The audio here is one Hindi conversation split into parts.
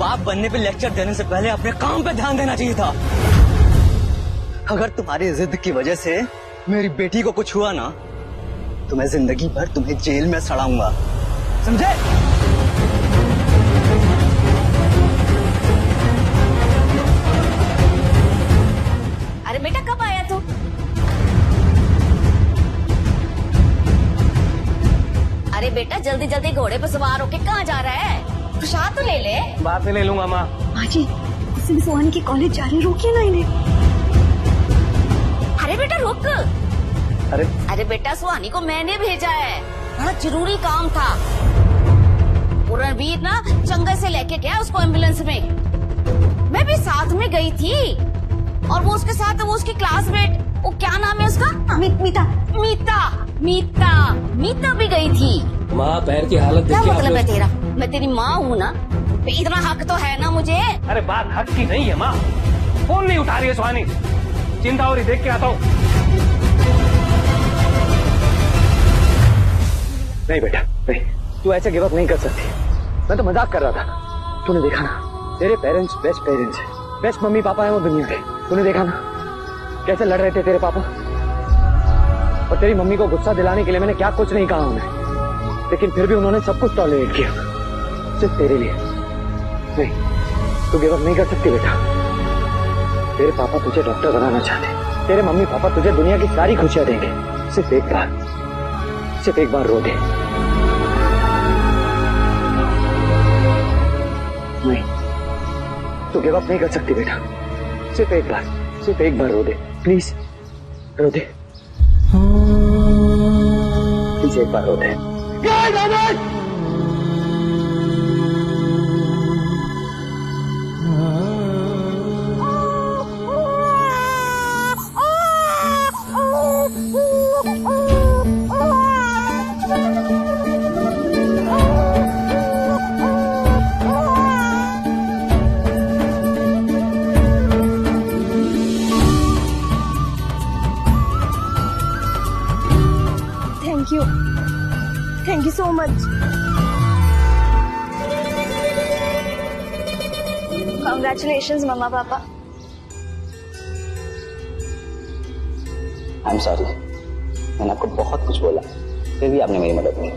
बाप बनने पे लेक्चर देने से पहले अपने काम पे ध्यान देना चाहिए था। अगर तुम्हारी जिद की वजह से मेरी बेटी को कुछ हुआ ना तो मैं जिंदगी भर तुम्हें जेल में सड़ाऊंगा, समझे? अरे बेटा कब आया तू? अरे बेटा जल्दी जल्दी घोड़े पर सवार होके कहाँ जा रहा है? प्रसाद तो ले ले। बाद में ले लूंगा माँ। माँ जी, उससे सुहानी के कॉलेज जा रहे, रोकिए ना इन्हें। अरे बेटा रुक। अरे बेटा सुहानी को मैंने भेजा है, बड़ा जरूरी काम था। वो रणवीर ना चंगा से लेके गया उसको एम्बुलेंस में, मैं भी साथ में गई थी। और वो उसके साथ वो उसकी क्लासमेट, वो क्या नाम है उसका? मीता। मीता मीता मीता भी गई थी। माँ पैर की हालत क्या देखिए। मतलब है तेरा? मैं तेरी माँ हूँ ना, इतना हक तो है ना मुझे। अरे बात हक की नहीं है माँ, फोन नहीं उठा रही है सुहानी। चिंता हो रही, देख के आता हूँ। नहीं बेटा नहीं, तू ऐसे गिव अप नहीं कर सकती। मैं तो मजाक कर रहा था। तूने देखा ना, तेरे पेरेंट्स बेस्ट है, बेस्ट मम्मी पापा है वो दुनिया के। तूने देखा ना कैसे लड़ रहे थे तेरे पापा, और तेरी मम्मी को गुस्सा दिलाने के लिए मैंने क्या कुछ नहीं कहा उन्हें, लेकिन फिर भी उन्होंने सब कुछ टॉलरेट किया सिर्फ तेरे लिए। नहीं, तू गिव अप नहीं कर सकती बेटा। तेरे पापा तुझे डॉक्टर बनाना चाहते, तेरे मम्मी पापा तुझे दुनिया की सारी खुशियां देंगे। सिर्फ एक बार रो दे। नहीं, तू गिव अप नहीं कर सकती बेटा। सिर्फ एक बार रो दे, प्लीज रो दे, प्लीज एक बार रो दे। Thank you so much. Congratulations mamma papa. I am sorry, मैंने आपको बहुत कुछ बोला, फिर भी आपने मेरी मदद नहीं की।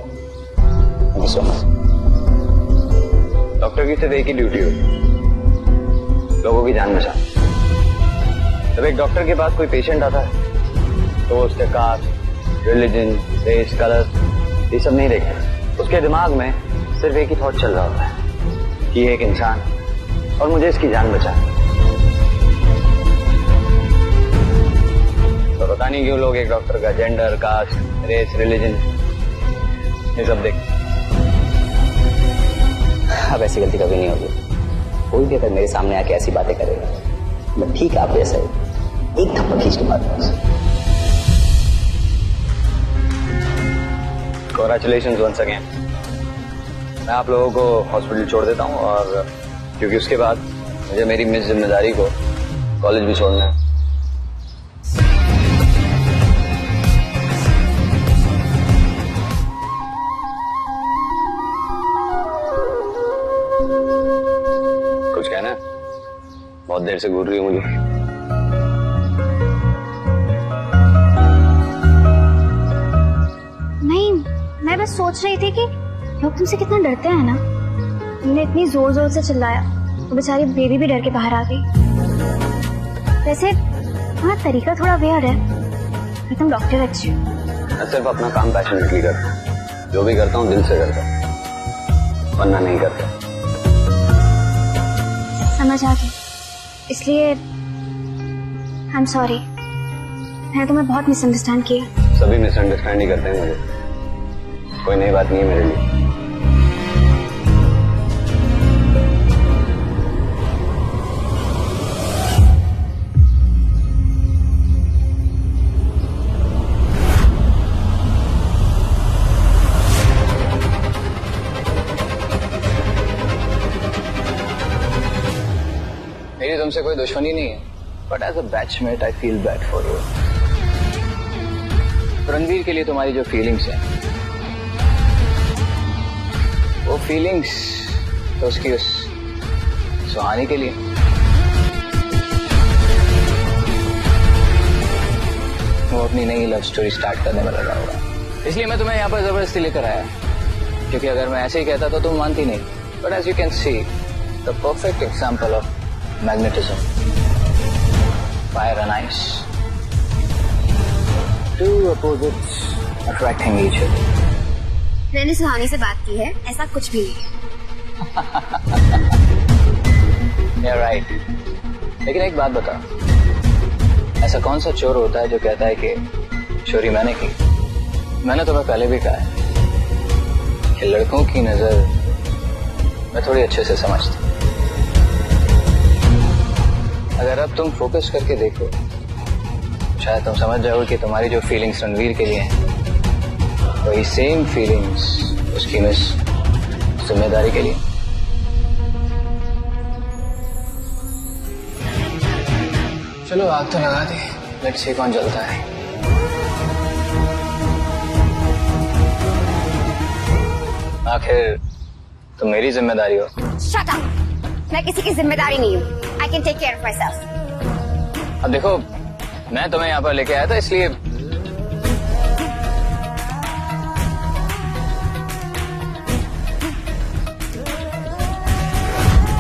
Thank you so much. Doctor की सिर्फ एक ही ड्यूटी होती, लोगों की जान बचाना। जब एक डॉक्टर के पास कोई पेशेंट आता है तो वो उसके कास्ट, रिलीजन, रेस, कलर ये सब नहीं देखते। उसके दिमाग में सिर्फ एक ही थॉट चल रहा होता है कि ये एक इंसान और मुझे इसकी जान बचानी। तो पता नहीं क्यों लोग एक डॉक्टर का जेंडर, कास्ट, रेस, रिलीजन ये सब देखते। अब ऐसी गलती कभी नहीं होगी। कोई भी अगर मेरे सामने आके ऐसी बातें करेगा, मैं ठीक है आप जैसा एक थप्पड़ खींच के मारूंगा। Congratulations once again। मैं आप लोगों को हॉस्पिटल छोड़ देता हूँ, और क्योंकि उसके बाद मुझे मेरी मिस जिम्मेदारी को कॉलेज भी छोड़ना है। कुछ कहना है? बहुत देर से घूर रही हूँ मुझे। मैं बस सोच रही थी कि लोग तुमसे कितना डरते हैं ना। तुमने इतनी जोर जोर से चिल्लाया तो बेचारी बेबी भी डर के बाहर आ गई। वैसे तुम्हारा तरीका थोड़ा वेयर है, पर तुम डॉक्टर अच्छी हो। मैं सिर्फ अपना काम पैशनेटली करता हूँ, जो भी करता हूँ दिल से करता हूँ, वरना नहीं करता। समझ आ गई, इसलिए आई एम सॉरी, मैंने तुम्हें बहुत मिसअंडरस्टैंड किया। सभी मिसअंडरस्टैंड ही करते हैं मुझे, कोई नई बात नहीं है मेरे लिए। मेरी तुमसे कोई दुश्मनी नहीं है, but as a batchmate I feel bad for you. Ranveer के लिए तुम्हारी जो फीलिंग्स हैं, वो फीलिंग्स तो उसकी उस सुहानी के लिए। वो अपनी नई लव स्टोरी स्टार्ट करने में लगा होगा, इसलिए मैं तुम्हें यहाँ पर जबरदस्ती लेकर आया, क्योंकि अगर मैं ऐसे ही कहता तो तुम मानती नहीं। But as you can see the perfect example of magnetism, fire and ice, two opposites attracting each other. मैंने सुहानी से बात की है, ऐसा कुछ भी नहीं है। You're right. लेकिन एक बात बता, ऐसा कौन सा चोर होता है जो कहता है कि चोरी मैंने की? मैंने तुम्हें पहले भी कहा है कि लड़कों की नजर मैं थोड़ी अच्छे से समझती। अगर अब तुम फोकस करके देखो, शायद तुम समझ जाओगे कि तुम्हारी जो फीलिंग्स रणवीर के लिए हैं, वही सेम फीलिंग्स उसकी मिस जिम्मेदारी के लिए। चलो आग तो लगा दी, लेट्स सी कौन जलता है। आखिर तुम मेरी जिम्मेदारी हो। Shut up! मैं किसी की जिम्मेदारी नहीं हूँ। I can take care of myself. अब देखो, मैं तुम्हें यहाँ पर लेके आया था इसलिए